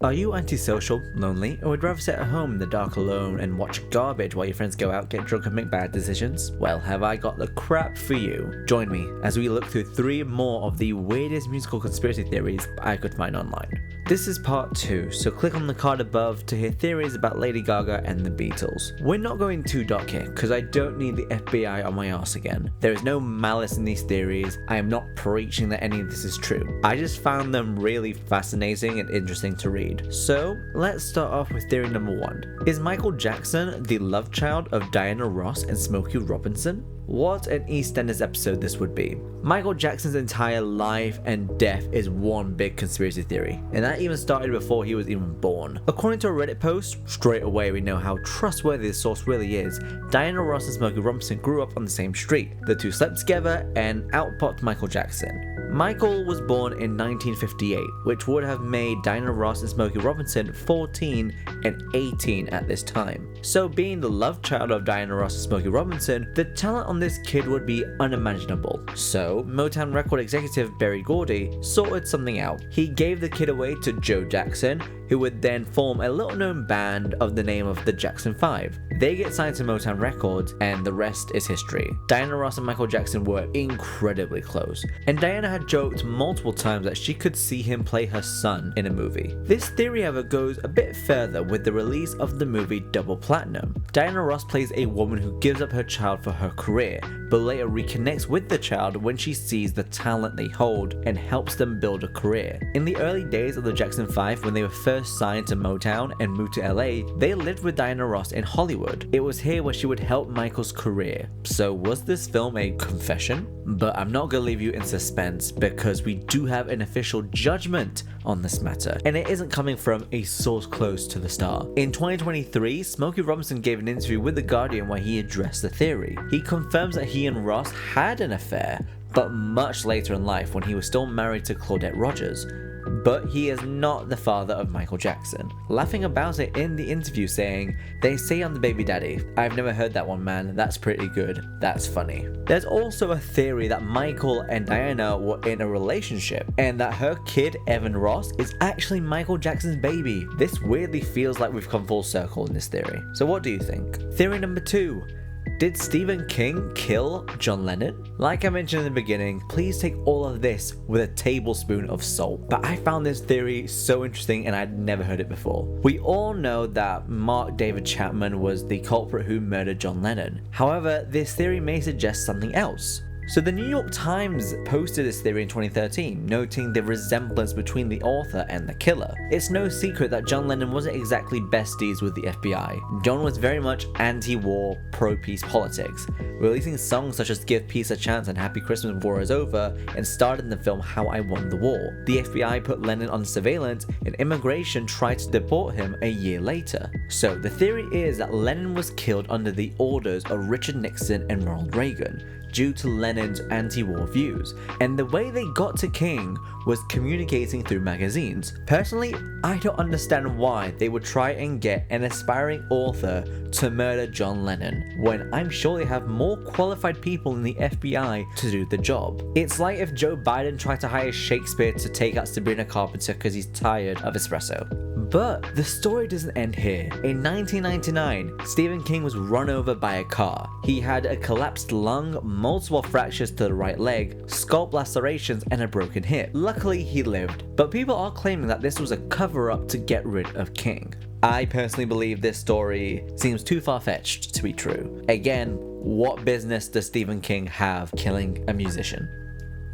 Are you antisocial, lonely, or would rather sit at home in the dark alone and watch garbage while your friends go out, get drunk and make bad decisions? Well, have I got the crap for you. Join me as we look through 3 more of the weirdest musical conspiracy theories I could find online. This is part 2, so click on the card above to hear theories about Lady Gaga and the Beatles. We're not going too dark here, because I don't need the FBI on my ass again. There is no malice in these theories. I am not preaching that any of this is true. I just found them really fascinating and interesting to read. So, let's start off with theory number 1. Is Michael Jackson the love child of Diana Ross and Smokey Robinson? What an EastEnders episode this would be. Michael Jackson's entire life and death is one big conspiracy theory, and that even started before he was even born. According to a Reddit post, straight away we know how trustworthy the source really is. Diana Ross and Smokey Robinson grew up on the same street. The two slept together, and out popped Michael Jackson. Michael was born in 1958, which would have made Diana Ross and Smokey Robinson 14 and 18 at this time. So being the love child of Diana Ross and Smokey Robinson, the talent on this kid would be unimaginable. So Motown record executive Berry Gordy sorted something out. He gave the kid away to Joe Jackson, who would then form a little known band of the name of the Jackson 5. They get signed to Motown Records, and the rest is history. Diana Ross and Michael Jackson were incredibly close, and Diana had joked multiple times that she could see him play her son in a movie. This theory however goes a bit further with the release of the movie Double Platinum. Diana Ross plays a woman who gives up her child for her career, but later reconnects with the child when she sees the talent they hold and helps them build a career. In the early days of the Jackson 5, when they were first signed to Motown and moved to LA, they lived with Diana Ross in Hollywood. It was here where she would help Michael's career. So was this film a confession? But I'm not gonna leave you in suspense because we do have an official judgment on this matter, and it isn't coming from a source close to the star. In 2023, Smokey Robinson gave an interview with The Guardian where he addressed the theory. He confirms that he and Ross had an affair, but much later in life when he was still married to Claudette Rogers. But he is not the father of Michael Jackson, laughing about it in the interview saying, "They say I'm the baby daddy. I've never heard that one, man. That's pretty good. That's funny." There's also a theory that Michael and Diana were in a relationship, and that her kid, Evan Ross, is actually Michael Jackson's baby. This weirdly feels like we've come full circle in this theory. So what do you think? Theory number 2. Did Stephen King kill John Lennon? Like I mentioned in the beginning, please take all of this with a tablespoon of salt. But I found this theory so interesting and I'd never heard it before. We all know that Mark David Chapman was the culprit who murdered John Lennon. However, this theory may suggest something else. So the New York Times posted this theory in 2013, noting the resemblance between the author and the killer. It's no secret that John Lennon wasn't exactly besties with the FBI. John was very much anti-war, pro-peace politics, releasing songs such as Give Peace a Chance and Happy Christmas War is Over, and starred in the film How I Won the War. The FBI put Lennon on surveillance, and immigration tried to deport him a year later. So the theory is that Lennon was killed under the orders of Richard Nixon and Ronald Reagan, due to Lennon's anti-war views, and the way they got to King was communicating through magazines. Personally, I don't understand why they would try and get an aspiring author to murder John Lennon, when I'm sure they have more qualified people in the FBI to do the job. It's like if Joe Biden tried to hire Shakespeare to take out Sabrina Carpenter because he's tired of espresso. But the story doesn't end here. In 1999, Stephen King was run over by a car. He had a collapsed lung, multiple fractures to the right leg, scalp lacerations, and a broken hip. Luckily, he lived, but people are claiming that this was a cover-up to get rid of King. I personally believe this story seems too far-fetched to be true. Again, what business does Stephen King have killing a musician?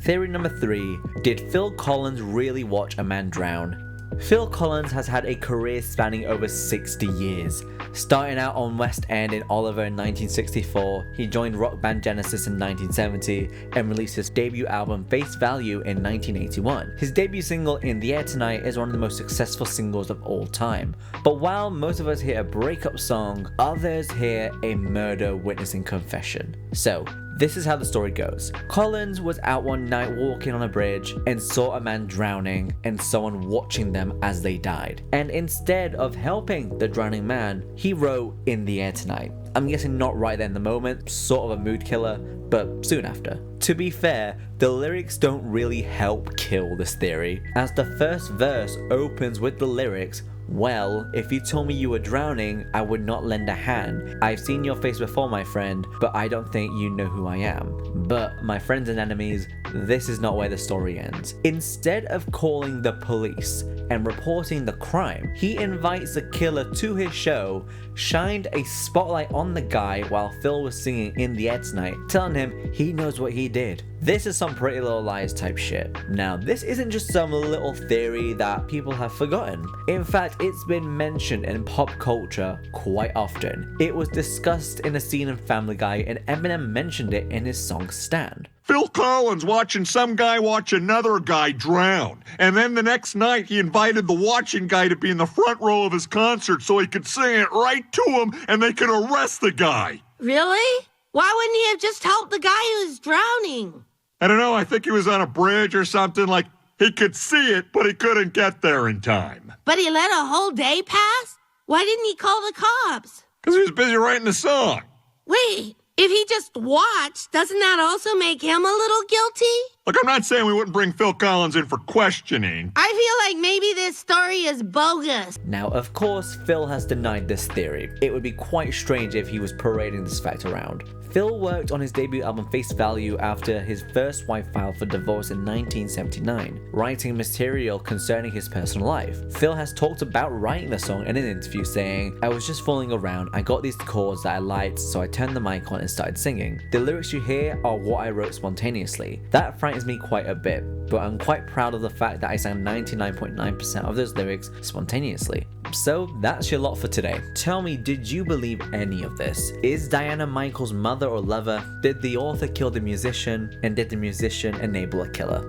Theory number 3. Did Phil Collins really watch a man drown? Phil Collins has had a career spanning over 60 years. Starting out on West End in Oliver in 1964, he joined rock band Genesis in 1970 and released his debut album Face Value in 1981. His debut single In the Air Tonight is one of the most successful singles of all time. But while most of us hear a breakup song, others hear a murder witnessing confession. So, this is how the story goes. Collins was out one night walking on a bridge and saw a man drowning and someone watching them as they died. And instead of helping the drowning man, he wrote In the Air Tonight. I'm guessing not right there in the moment, sort of a mood killer, but soon after. To be fair, the lyrics don't really help kill this theory, as the first verse opens with the lyrics, "Well, if you told me you were drowning, I would not lend a hand. I've seen your face before, my friend, but I don't think you know who I am." But, my friends and enemies, this is not where the story ends. Instead of calling the police and reporting the crime, he invites the killer to his show, shined a spotlight on the guy while Phil was singing In the Air Tonight, telling him he knows what he did. This is some Pretty Little Liars type shit. Now, this isn't just some little theory that people have forgotten. In fact, it's been mentioned in pop culture quite often. It was discussed in a scene in Family Guy, and Eminem mentioned it in his song Stand. Phil Collins watching some guy watch another guy drown. And then the next night, he invited the watching guy to be in the front row of his concert so he could sing it right to him and they could arrest the guy. Really? Why wouldn't he have just helped the guy who was drowning? I don't know, I think he was on a bridge or something. Like, he could see it, but he couldn't get there in time. But he let a whole day pass? Why didn't he call the cops? Because he was busy writing the song. Wait, if he just watched, doesn't that also make him a little guilty? Look, I'm not saying we wouldn't bring Phil Collins in for questioning. I feel like maybe this story is bogus. Now, of course, Phil has denied this theory. It would be quite strange if he was parading this fact around. Phil worked on his debut album Face Value after his first wife filed for divorce in 1979, writing material concerning his personal life. Phil has talked about writing the song in an interview saying, "I was just fooling around, I got these chords that I liked, so I turned the mic on and started singing. The lyrics you hear are what I wrote spontaneously. That frightens me quite a bit, but I'm quite proud of the fact that I sang 99.9% of those lyrics spontaneously." So that's your lot for today. Tell me, did you believe any of this? Is Diana Michael's mother or lover? Did the author kill the musician? And did the musician enable a killer?